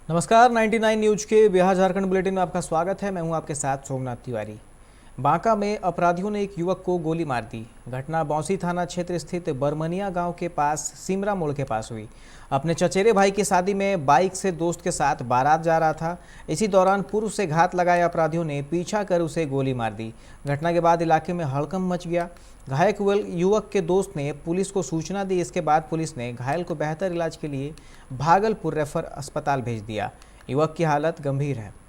नमस्कार 99 न्यूज के बिहार झारखंड बुलेटिन में आपका स्वागत है। मैं हूं आपके साथ सोमनाथ तिवारी। बांका में अपराधियों ने एक युवक को गोली मार दी। घटना बौंसी थाना क्षेत्र स्थित बरमनिया गांव के पास सिमरा मोड़ के पास हुई। अपने चचेरे भाई की शादी में बाइक से दोस्त के साथ बारात जा रहा था। इसी दौरान पूर्व से घात लगाए अपराधियों ने पीछा कर उसे गोली मार दी। घटना के बाद इलाके में हड़कंप मच गया। घायल युवक के दोस्त ने पुलिस को सूचना दी। इसके बाद पुलिस ने घायल को बेहतर इलाज के लिए भागलपुर रेफर अस्पताल भेज दिया। युवक की हालत गंभीर है।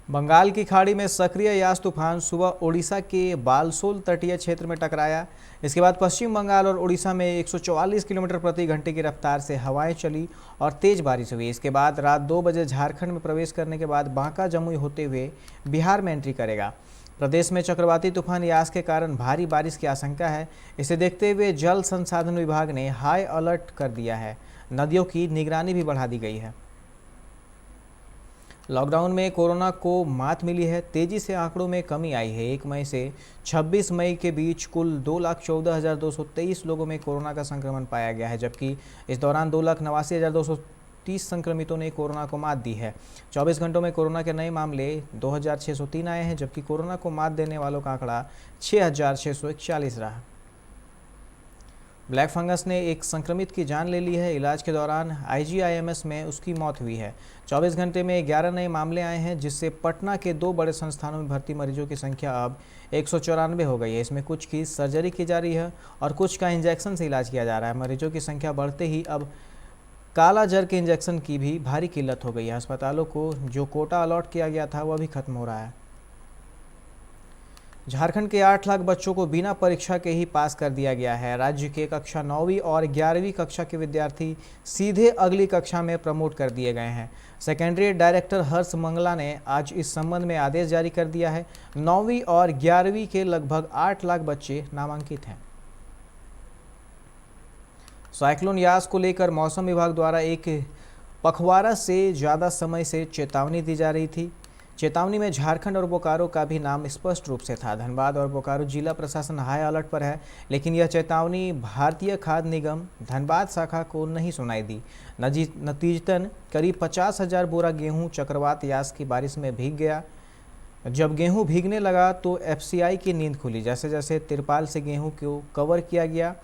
बंगाल की खाड़ी में सक्रिय यास तूफान सुबह ओडिशा के बालसोल तटीय क्षेत्र में टकराया। इसके बाद पश्चिम बंगाल और ओडिशा में 144 किलोमीटर प्रति घंटे की रफ्तार से हवाएं चली और तेज बारिश हुई। इसके बाद रात 2 बजे झारखंड में प्रवेश करने के बाद बांका जमुई होते हुए बिहार में एंट्री करेगा। प्रदेश में चक्रवाती तूफान यास के कारण भारी बारिश की आशंका है। इसे देखते हुए जल संसाधन विभाग ने हाई अलर्ट कर दिया है। नदियों की निगरानी भी बढ़ा दी गई है। लॉकडाउन में कोरोना को मात मिली है। तेजी से आंकड़ों में कमी आई है। 1 मई से 26 मई के बीच कुल 2,14,223 लोगों में कोरोना का संक्रमण पाया गया है, जबकि इस दौरान 2,89,230 संक्रमितों ने कोरोना को मात दी है। 24 घंटों में कोरोना के नए मामले 2,603 आए हैं, जबकि कोरोना को मात देने वालों का आंकड़ा 6,641 रहा। ब्लैक फंगस ने एक संक्रमित की जान ले ली है। इलाज के दौरान IGIMS में उसकी मौत हुई है। 24 घंटे में 11 नए मामले आए हैं, जिससे पटना के 2 बड़े संस्थानों में भर्ती मरीजों की संख्या अब 194 हो गई है। इसमें कुछ की सर्जरी की जा रही है और कुछ का इंजेक्शन से इलाज किया जा रहा है। मरीजों की संख्या बढ़ते ही अब काला जर के इंजेक्शन की भी भारी किल्लत हो गई है। अस्पतालों को जो कोटा अलॉट किया गया था वह भी खत्म हो रहा है। झारखंड के 8 लाख बच्चों को बिना परीक्षा के ही पास कर दिया गया है। राज्य के कक्षा 9वीं और 11वीं कक्षा के विद्यार्थी सीधे अगली कक्षा में प्रमोट कर दिए गए हैं। सेकेंडरी डायरेक्टर हर्ष मंगला ने आज इस संबंध में आदेश जारी कर दिया है। 9वीं और 11वीं के लगभग 8 लाख बच्चे नामांकित हैं। साइक्लोन यास को लेकर मौसम विभाग द्वारा एक पखवाड़ा से ज़्यादा समय से चेतावनी दी जा रही थी। चेतावनी में झारखंड और बोकारो का भी नाम स्पष्ट रूप से था। धनबाद और बोकारो जिला प्रशासन हाई अलर्ट पर है, लेकिन यह चेतावनी भारतीय खाद्य निगम धनबाद शाखा को नहीं सुनाई दी। नतीजतन करीब 50,000 बोरा गेहूं चक्रवात यास की बारिश में भीग गया। जब गेहूं भीगने लगा तो FCI की नींद खुली। जैसे जैसे तिरपाल से गेहूं को कवर किया गया।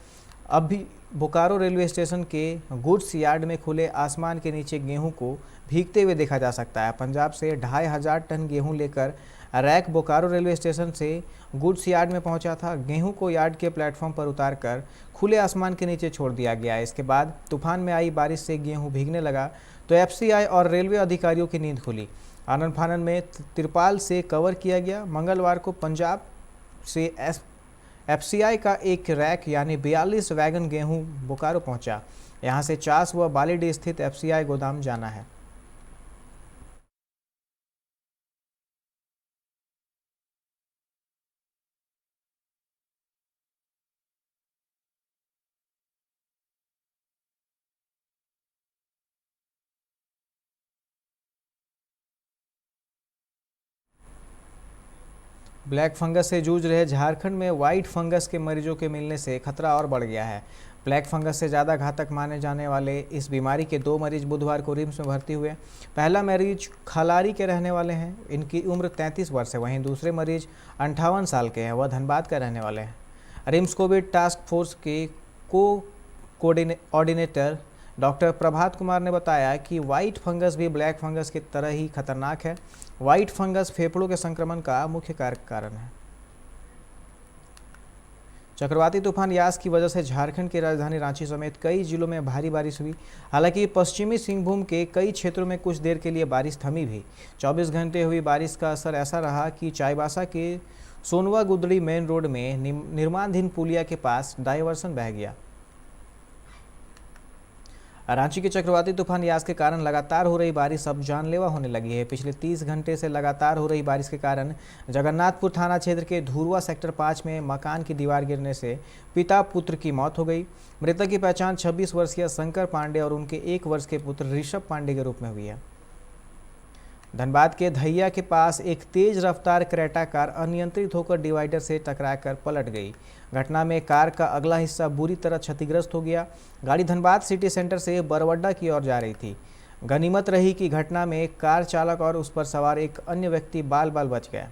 अब भी बोकारो रेलवे स्टेशन के गुड्स यार्ड में खुले आसमान के नीचे गेहूं को भीगते हुए देखा जा सकता है। पंजाब से 2,500 टन गेहूं लेकर रैक बोकारो रेलवे स्टेशन से गुड्स यार्ड में पहुंचा था। गेहूं को यार्ड के प्लेटफॉर्म पर उतारकर खुले आसमान के नीचे छोड़ दिया गया। इसके बाद तूफान में आई बारिश से गेहूं भीगने लगा तो FCI और रेलवे अधिकारियों की नींद खुली। आनन फानन में तिरपाल से कवर किया गया। मंगलवार को पंजाब से FCI का एक रैक यानी 42 वैगन गेहूं बोकारो पहुंचा। यहां से चास व बालीडीह स्थित FCI गोदाम जाना है। ब्लैक फंगस से जूझ रहे झारखंड में व्हाइट फंगस के मरीजों के मिलने से खतरा और बढ़ गया है। ब्लैक फंगस से ज़्यादा घातक माने जाने वाले इस बीमारी के 2 मरीज बुधवार को रिम्स में भर्ती हुए। पहला मरीज खलारी के रहने वाले हैं। इनकी उम्र 33 वर्ष है। वहीं दूसरे मरीज 58 साल के हैं। वह धनबाद का रहने वाले हैं। रिम्स कोविड टास्क फोर्स के कोऑर्डिनेटर डॉक्टर प्रभात कुमार ने बताया कि व्हाइट फंगस भी ब्लैक फंगस की तरह ही खतरनाक है। व्हाइट फंगस फेफड़ों के संक्रमण का मुख्य कारण है। चक्रवाती तूफान यास की वजह से झारखंड की राजधानी रांची समेत कई जिलों में भारी बारिश हुई। हालांकि पश्चिमी सिंहभूम के कई क्षेत्रों में कुछ देर के लिए बारिश थमी भी। 24 घंटे हुई बारिश का असर ऐसा रहा कि चाईबासा के सोनवा गुदड़ी मेन रोड में निर्माणाधीन पुलिया के पास डायवर्सन बह गया। रांची के चक्रवाती तूफान यास के कारण लगातार हो रही बारिश अब जानलेवा होने लगी है। पिछले 30 घंटे से लगातार हो रही बारिश के कारण जगन्नाथपुर थाना क्षेत्र के धुरवा सेक्टर 5 में मकान की दीवार गिरने से पिता पुत्र की मौत हो गई। मृतक की पहचान 26 वर्षीय शंकर पांडे और उनके 1 वर्ष के पुत्र ऋषभ पांडे के रूप में हुई है। धनबाद के धैया के पास एक तेज रफ्तार क्रेटा कार अनियंत्रित होकर डिवाइडर से टकराकर पलट गई। घटना में कार का अगला हिस्सा बुरी तरह क्षतिग्रस्त हो गया। गाड़ी धनबाद सिटी सेंटर से बरवड्डा की ओर जा रही थी। गनीमत रही कि घटना में कार चालक और उस पर सवार एक अन्य व्यक्ति बाल बाल बच गए।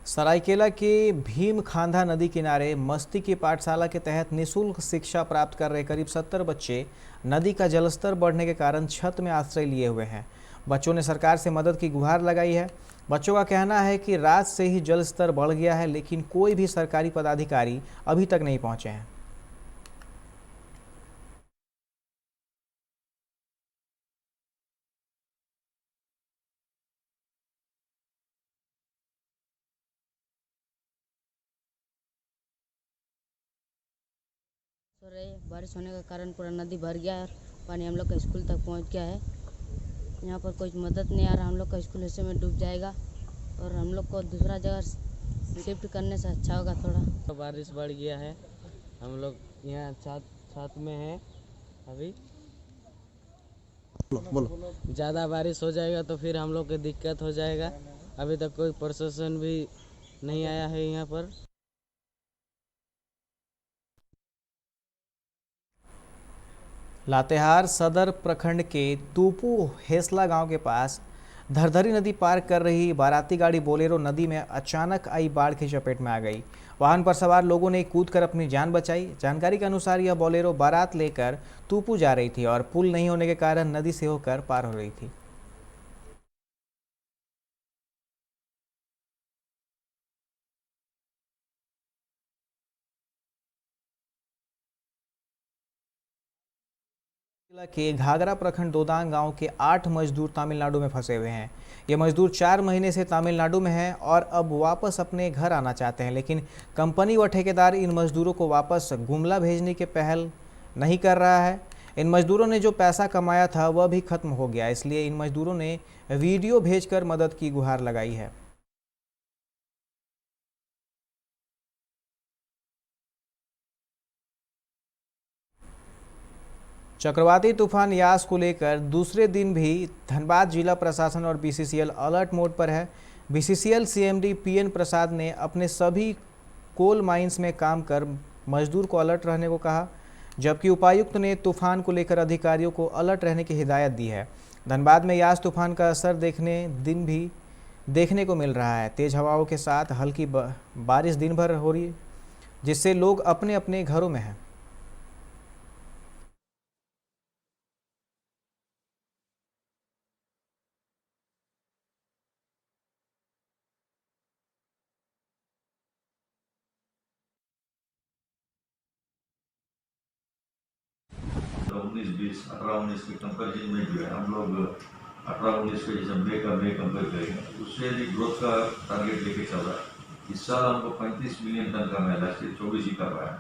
सरायकेला के भीम खांधा नदी किनारे मस्ती की पाठशाला के तहत निःशुल्क शिक्षा प्राप्त कर रहे करीब 70 बच्चे नदी का जलस्तर बढ़ने के कारण छत में आश्रय लिए हुए हैं। बच्चों ने सरकार से मदद की गुहार लगाई है। बच्चों का कहना है कि रात से ही जल स्तर बढ़ गया है, लेकिन कोई भी सरकारी पदाधिकारी अभी तक नहीं पहुंचे हैं। बारिश होने का कारण पूरा नदी भर गया है और पानी हम लोग का स्कूल तक पहुंच गया है। यहाँ पर कोई मदद नहीं आ रहा। हम लोग का स्कूल ऐसे में डूब जाएगा और हम लोग को दूसरा जगह शिफ्ट करने से अच्छा होगा। थोड़ा बारिश बढ़ गया है। हम लोग यहाँ छत में हैं अभी। बोलो। ज़्यादा बारिश हो जाएगा तो फिर हम लोग को दिक्कत हो जाएगा। अभी तक कोई प्रशासन भी नहीं आया है यहाँ पर। लातेहार सदर प्रखंड के तूपू हेसला गांव के पास धरधरी नदी पार कर रही बाराती गाड़ी बोलेरो नदी में अचानक आई बाढ़ की चपेट में आ गई। वाहन पर सवार लोगों ने कूदकर अपनी जान बचाई। जानकारी के अनुसार यह बोलेरो बारात लेकर तूपू जा रही थी और पुल नहीं होने के कारण नदी से होकर पार हो रही थी। जिला के घाघरा प्रखंड दोदांग गांव के 8 मजदूर तमिलनाडु में फंसे हुए हैं। ये मजदूर 4 महीने से तमिलनाडु में हैं और अब वापस अपने घर आना चाहते हैं, लेकिन कंपनी व ठेकेदार इन मजदूरों को वापस गुमला भेजने की पहल नहीं कर रहा है। इन मजदूरों ने जो पैसा कमाया था वह भी खत्म हो गया, इसलिए इन मजदूरों ने वीडियो भेजकर मदद की गुहार लगाई है। चक्रवाती तूफान यास को लेकर दूसरे दिन भी धनबाद जिला प्रशासन और बीसीसीएल अलर्ट मोड पर है। बीसीसीएल सीएमडी पीएन प्रसाद ने अपने सभी कोल माइंस में काम कर मजदूर को अलर्ट रहने को कहा, जबकि उपायुक्त ने तूफान को लेकर अधिकारियों को अलर्ट रहने की हिदायत दी है। धनबाद में यास तूफान का असर देखने को मिल रहा है। तेज हवाओं के साथ हल्की बारिश दिन भर हो रही है, जिससे लोग अपने अपने घरों में हैं। उन्नीस बीस 18-19 के कंपेरिजन में जो है हम लोग 18-19 के जैसे मई कंपेयर करेंगे, उससे भी ग्रोथ का टारगेट लेके चल रहा है। इस साल हमको 35 मिलियन टन का है, लास्ट ईयर 24 ही कर रहा है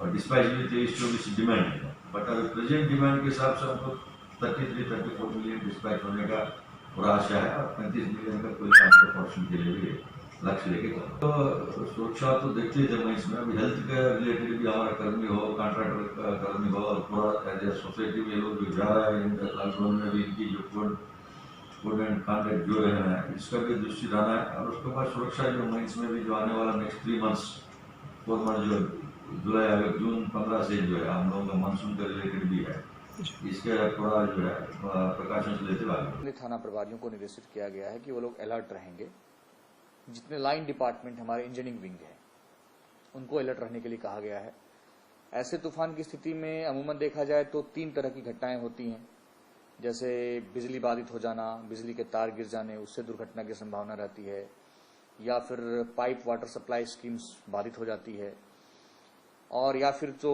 और डिस्पैच भी 23-24 डिमांड है। बट अगर प्रेजेंट डिमांड के हिसाब से हमको 33-34 मिलियन डिस्पैच होने का पूरा आशा है और 35 मिलियन का कोई प्रोडक्शन के लिए भी लक्ष्य लेके चल। तो सुरक्षा तो देखते थे मैं इसमें, अभी हेल्थ के रिलेटेड भी हमारा कर्मी हो, कॉन्ट्रैक्टर कर्मी हो और पूरा एज ए सोसाइटी में लोग जो जा रहा है लॉकडाउन में भी इनकी जो फूड एंड कॉन्ट्रैक्ट जो है इसका भी दृष्टि रहना है। और उसके बाद सुरक्षा जो माइंस में भी जो आने वाला नेक्स्ट 3 मंथ्स 4 मंथ जो जुलाई अगस्त जून 15 से जो है हम लोगों का मानसून का रिलेटेड भी है, इसके थोड़ा जो है प्रकाशन से लेते आगे। थाना प्रभारियों को निर्देशित किया गया है कि वो लोग अलर्ट रहेंगे। जितने लाइन डिपार्टमेंट हमारे इंजीनियरिंग विंग है उनको अलर्ट रहने के लिए कहा गया है। ऐसे तूफान की स्थिति में अमूमन देखा जाए तो 3 तरह की घटनाएं होती हैं, जैसे बिजली बाधित हो जाना, बिजली के तार गिर जाने, उससे दुर्घटना की संभावना रहती है, या फिर पाइप वाटर सप्लाई स्कीम्स बाधित हो जाती है, और या फिर जो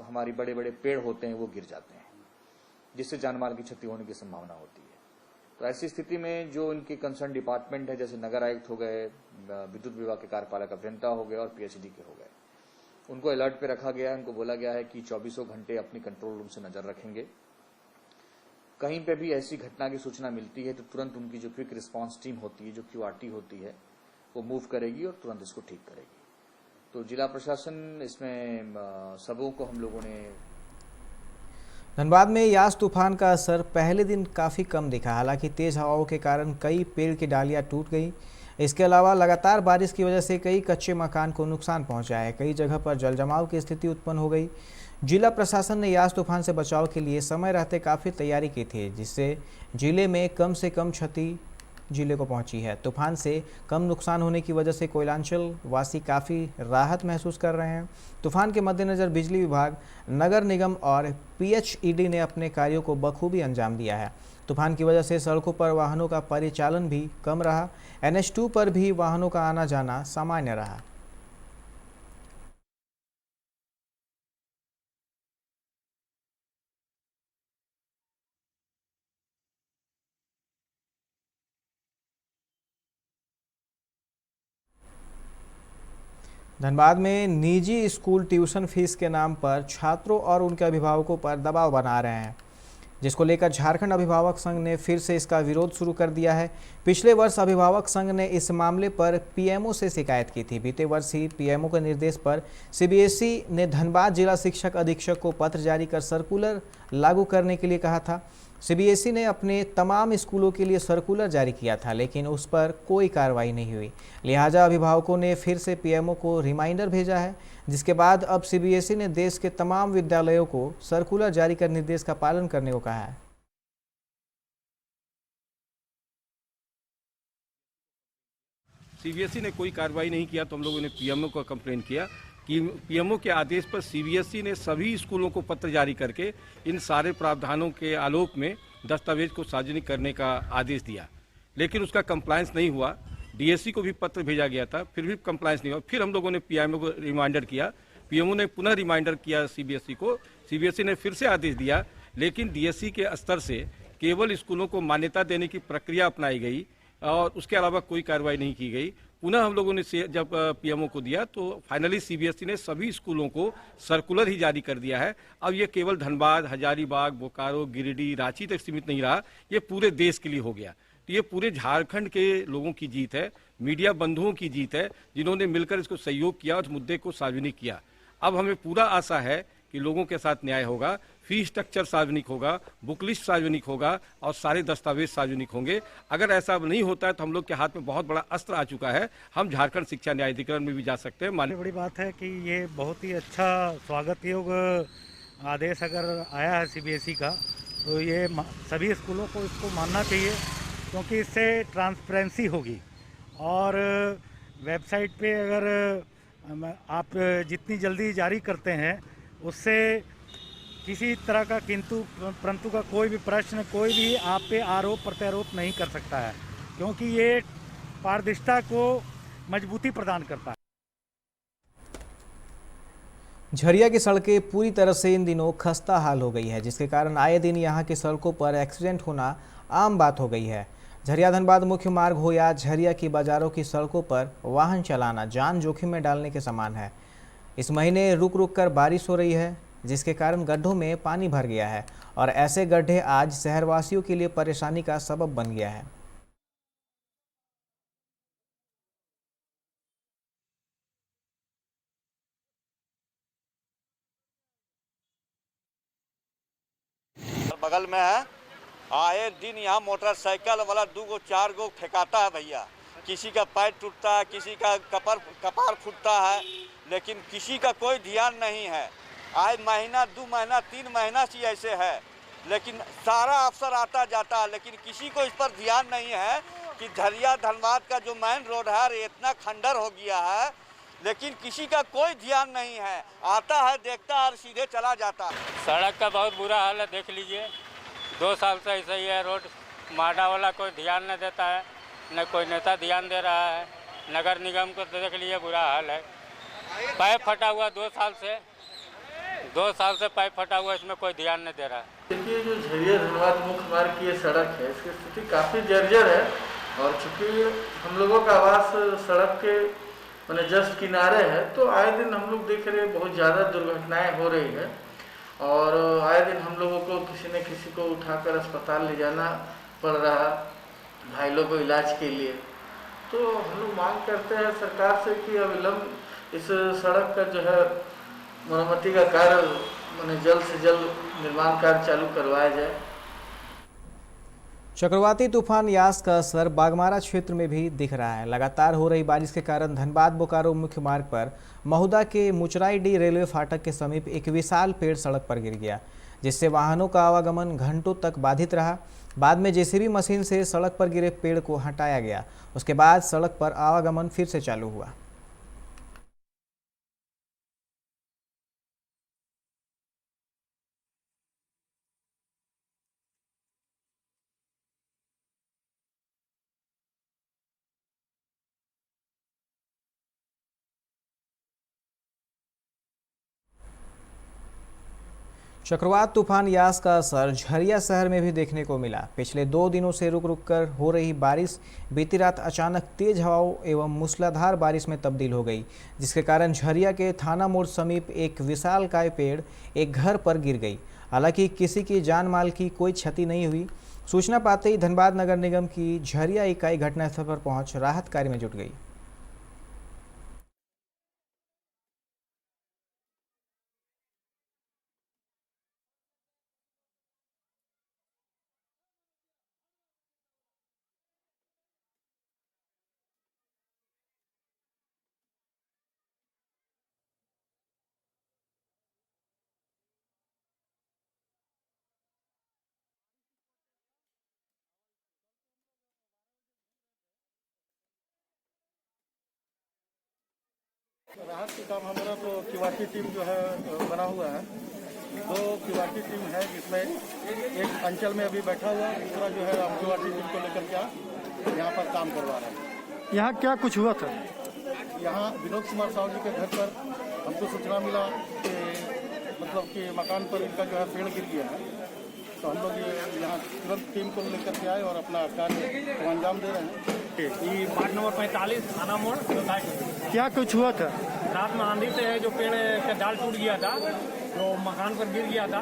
हमारी बड़े बड़े पेड़ होते हैं वो गिर जाते हैं, जिससे जानमाल की क्षति होने की संभावना होती है। तो ऐसी स्थिति में जो इनके कंसर्न डिपार्टमेंट है, जैसे नगर आयुक्त हो गए, विद्युत विभाग के कार्यपालक अभियंता हो गए और पीएचडी के हो गए, उनको अलर्ट पे रखा गया है। उनको बोला गया है कि 24 घंटे अपनी कंट्रोल रूम से नजर रखेंगे। कहीं पे भी ऐसी घटना की सूचना मिलती है तो तुरंत उनकी जो क्विक रिस्पांस टीम होती है, जो QRT होती है, वो मूव करेगी और तुरंत इसको ठीक करेगी। तो जिला प्रशासन इसमें सबों को हम लोगों ने। धनबाद में यास तूफान का असर पहले दिन काफ़ी कम दिखा। हालांकि तेज़ हवाओं के कारण कई पेड़ की डालियां टूट गई। इसके अलावा लगातार बारिश की वजह से कई कच्चे मकान को नुकसान पहुंचा है। कई जगह पर जलजमाव की स्थिति उत्पन्न हो गई। जिला प्रशासन ने यास तूफान से बचाव के लिए समय रहते काफ़ी तैयारी की थी, जिससे जिले में कम से कम क्षति जिले को पहुंची है। तूफान से कम नुकसान होने की वजह से कोयलांचल वासी काफ़ी राहत महसूस कर रहे हैं। तूफान के मद्देनज़र बिजली विभाग, नगर निगम और PHED ने अपने कार्यों को बखूबी अंजाम दिया है। तूफान की वजह से सड़कों पर वाहनों का परिचालन भी कम रहा। NH2 पर भी वाहनों का आना जाना सामान्य रहा। धनबाद में निजी स्कूल ट्यूशन फीस के नाम पर छात्रों और उनके अभिभावकों पर दबाव बना रहे हैं, जिसको लेकर झारखंड अभिभावक संघ ने फिर से इसका विरोध शुरू कर दिया है। पिछले वर्ष अभिभावक संघ ने इस मामले पर PMO से शिकायत की थी। बीते वर्ष ही PMO के निर्देश पर CBSE ने धनबाद जिला शिक्षक अधीक्षक को पत्र जारी कर सर्कुलर लागू करने के लिए कहा था। CBSE ने अपने तमाम स्कूलों के लिए सर्कुलर जारी किया था, लेकिन उस पर कोई कार्रवाई नहीं हुई। लिहाजा अभिभावकों ने फिर से PMO को रिमाइंडर भेजा है, जिसके बाद अब CBSE ने देश के तमाम विद्यालयों को सर्कुलर जारी कर निर्देश का पालन करने को कहा है। CBSE ने कोई कार्रवाई नहीं किया तो हम लोगों ने PMO को कंप्लेन किया कि PMO के आदेश पर CBSE ने सभी स्कूलों को पत्र जारी करके इन सारे प्रावधानों के आलोक में दस्तावेज को सार्वजनिक करने का आदेश दिया, लेकिन उसका कंप्लायंस नहीं हुआ। DSE को भी पत्र भेजा गया था, फिर भी कंप्लायंस नहीं हुआ। फिर हम लोगों ने PMO को रिमाइंडर किया, PMO ने पुनः रिमाइंडर किया CBSE को। CBSE ने फिर से आदेश दिया, लेकिन DSE के स्तर से केवल स्कूलों को मान्यता देने की प्रक्रिया अपनाई गई और उसके अलावा कोई कार्रवाई नहीं की गई। पुनः हम लोगों ने जब PMO को दिया तो फाइनली CBSE ने सभी स्कूलों को सर्कुलर ही जारी कर दिया है। अब ये केवल धनबाद, हजारीबाग, बोकारो, गिरिडीह, रांची तक सीमित नहीं रहा, ये पूरे देश के लिए हो गया। तो ये पूरे झारखंड के लोगों की जीत है, मीडिया बंधुओं की जीत है, जिन्होंने मिलकर इसको सहयोग किया और मुद्दे को सार्वजनिक किया। अब हमें पूरा आशा है कि लोगों के साथ न्याय होगा, फी स्ट्रक्चर सार्वजनिक होगा, बुक लिस्ट सार्वजनिक होगा और सारे दस्तावेज सार्वजनिक होंगे। अगर ऐसा नहीं होता है तो हम लोग के हाथ में बहुत बड़ा अस्त्र आ चुका है, हम झारखंड शिक्षा न्यायाधिकरण में भी जा सकते हैं। बड़ी बात है कि ये बहुत ही अच्छा स्वागत योग्य आदेश अगर आया है CBSE का, तो ये सभी स्कूलों को इसको मानना चाहिए, क्योंकि इससे ट्रांसपेरेंसी होगी। और वेबसाइट पे अगर आप जितनी जल्दी जारी करते हैं, उससे किसी तरह का किंतु परंतु का कोई भी प्रश्न, कोई भी आप पे आरोप प्रत्यारोप नहीं कर सकता है, क्योंकि ये पारदर्शिता को मजबूती प्रदान करता है। झरिया की सड़कें पूरी तरह से इन दिनों खस्ता हाल हो गई है, जिसके कारण आए दिन यहां की सड़कों पर एक्सीडेंट होना आम बात हो गई है। झरिया धनबाद मुख्य मार्ग हो या झरिया की बाजारों की सड़कों पर वाहन चलाना जान जोखिम में डालने के समान है। इस महीने रुक रुक कर बारिश हो रही है, जिसके कारण गड्ढों में पानी भर गया है और ऐसे गड्ढे आज शहरवासियों के लिए परेशानी का सबब बन गया है। बगल में है, आए दिन यहाँ मोटरसाइकिल वाला 2 गो 4 गो फेंकाता है भैया। किसी का पैर टूटता है, किसी का कपार फूटता है, लेकिन किसी का कोई ध्यान नहीं है। आज महीना 2 महीना 3 महीना से ऐसे है, लेकिन सारा अफसर आता जाता है, लेकिन किसी को इस पर ध्यान नहीं है कि झरिया धनबाद का जो मेन रोड है ये इतना खंडर हो गया है, लेकिन किसी का कोई ध्यान नहीं है। आता है, देखता है और सीधे चला जाता है। सड़क का बहुत बुरा हाल है, देख लीजिए 2 साल से ऐसा ही है। रोड माडा वाला कोई ध्यान नहीं देता है, न कोई नेता ध्यान दे रहा है। नगर निगम को देख लीजिए बुरा हाल है। पाइप फटा हुआ 2 साल से पाइप फटा हुआ, इसमें कोई ध्यान नहीं दे रहा है। देखिए जो झरिया धनबाद मुख्य मार्ग की ये सड़क है, इसकी स्थिति काफ़ी जर्जर है। और चूँकि हम लोगों का आवास सड़क के मैंने जस्ट किनारे है, तो आए दिन हम लोग देख रहे हैं बहुत ज़्यादा दुर्घटनाएं हो रही है। और आए दिन हम लोगों को किसी न किसी को उठाकर अस्पताल ले जाना पड़ रहा घायलों को इलाज के लिए। तो हम लोग मांग करते हैं सरकार से कि अविलंब इस सड़क का जो है मरम्मती का कार्य मैंने जल्द से जल्द निर्माण कार्य चालू करवाया जाए। चक्रवाती तूफान यास का असर बागमारा क्षेत्र में भी दिख रहा है। लगातार हो रही बारिश के कारण धनबाद बोकारो मुख्य मार्ग पर महुदा के मुचराईडीह रेलवे फाटक के समीप एक विशाल पेड़ सड़क पर गिर गया, जिससे वाहनों का आवागमन घंटों तक बाधित रहा। बाद में जेसीबी मशीन से सड़क पर गिरे पेड़ को हटाया गया। उसके बाद सड़क पर आवागमन फिर से चालू हुआ। चक्रवात तूफान यास का असर झरिया शहर में भी देखने को मिला। पिछले 2 दिनों से रुक रुक कर हो रही बारिश बीती रात अचानक तेज हवाओं एवं मूसलाधार बारिश में तब्दील हो गई, जिसके कारण झरिया के थाना मोड़ समीप एक विशालकाय पेड़ एक घर पर गिर गई। हालांकि किसी की जान माल की कोई क्षति नहीं हुई। सूचना पाते ही धनबाद नगर निगम की झरिया इकाई घटनास्थल पर पहुंच राहत कार्य में जुट गई। राहत के काम हमारा तो किवाटी टीम जो है बना हुआ है। 2 किवाटी टीम है, जिसमें एक अंचल में अभी बैठा हुआ, दूसरा जो है हम किवाटी टीम को लेकर के यहाँ पर काम करवा रहे हैं। यहाँ क्या कुछ हुआ था? यहाँ विनोद कुमार साहू जी के घर पर हमको सूचना मिला कि मतलब कि मकान पर इनका जो है पेड़ गिर गया है। तो हम लोग यहाँ तुरंत टीम को लेकर के आए और अपना कार्य को अंजाम दे रहे हैं। ये वार्ड नंबर 45 थाना मोड़। क्या कुछ हुआ था? रात में आंधी से है जो पेड़ का डाल टूट गया था, जो मकान पर गिर गया था,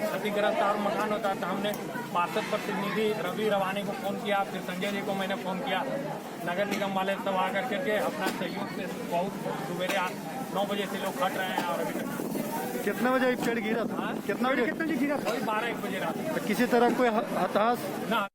क्षतिग्रस्त और मकान होता था। हमने पार्षद प्रतिनिधि रवि रवानी को फ़ोन किया, फिर संजय जी को मैंने फ़ोन किया। नगर निगम वाले सब आकर करके अपना सहयोग से बहुत सवेरे 9 बजे से लोग खट रहे हैं। और अभी तक कितने बजे पेड़ गिरा था? कितना बजे गिरा था? 12-1 बजे रात। किसी तरह कोई हताहत ना।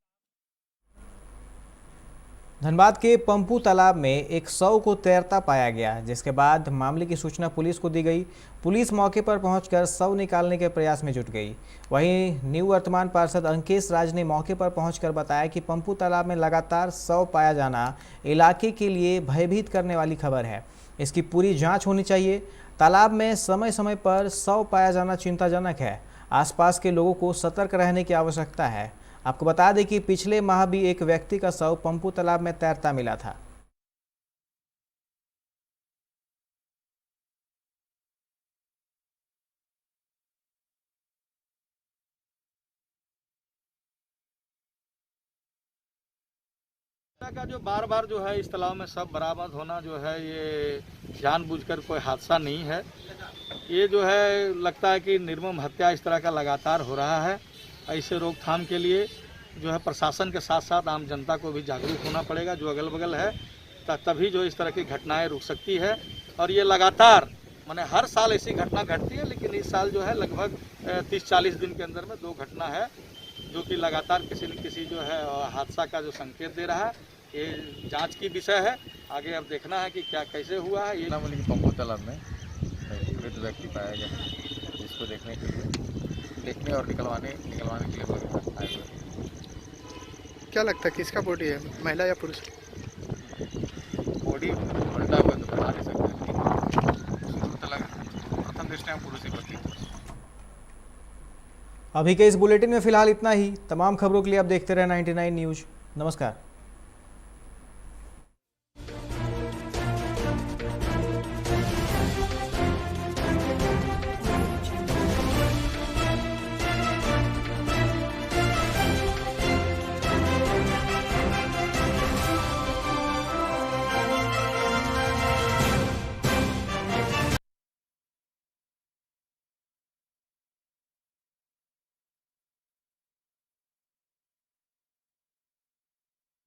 धनबाद के पंपू तालाब में एक शव को तैरता पाया गया, जिसके बाद मामले की सूचना पुलिस को दी गई। पुलिस मौके पर पहुंचकर शव निकालने के प्रयास में जुट गई। वहीं न्यू वर्तमान पार्षद अंकेश राज ने मौके पर पहुंचकर बताया कि पंपू तालाब में लगातार शव पाया जाना इलाके के लिए भयभीत करने वाली खबर है। इसकी पूरी जाँच होनी चाहिए। तालाब में समय समय पर शव पाया जाना चिंताजनक है। आसपास के लोगों को सतर्क रहने की आवश्यकता है। आपको बता दें कि पिछले माह भी एक व्यक्ति का शव पंपू तालाब में तैरता मिला था। का जो बार बार जो है इस तालाब में सब बरामद होना जो है ये जानबूझकर कोई हादसा नहीं है। ये जो है लगता है कि निर्मम हत्या इस तरह का लगातार हो रहा है। ऐसे रोकथाम के लिए जो है प्रशासन के साथ साथ आम जनता को भी जागरूक होना पड़ेगा जो अगल बगल है, तभी जो इस तरह की घटनाएं रुक सकती है। और ये लगातार माने हर साल ऐसी घटना घटती है, लेकिन इस साल जो है लगभग 30-40 दिन के अंदर में 2 घटना है जो कि लगातार किसी न किसी जो है हादसा का जो संकेत दे रहा है। ये जांच की विषय है। आगे अब देखना है कि क्या कैसे हुआ है। ये नामली पंपो तालाब में एक वृद्ध व्यक्ति पाया गया है, जिसको देखने और निकलवाने के लिए लोग आए हुए। क्या लगता है किसका बॉडी है, महिला या पुरुष? बॉडी उल्टा हुआ तो बता नहीं सकते, लेकिन लगा प्रथम दृष्टया पुरुष ही प्रतीत। अभी के इस बुलेटिन में फिलहाल इतना ही। तमाम खबरों के लिए आप देखते रहे 99 न्यूज़। नमस्कार।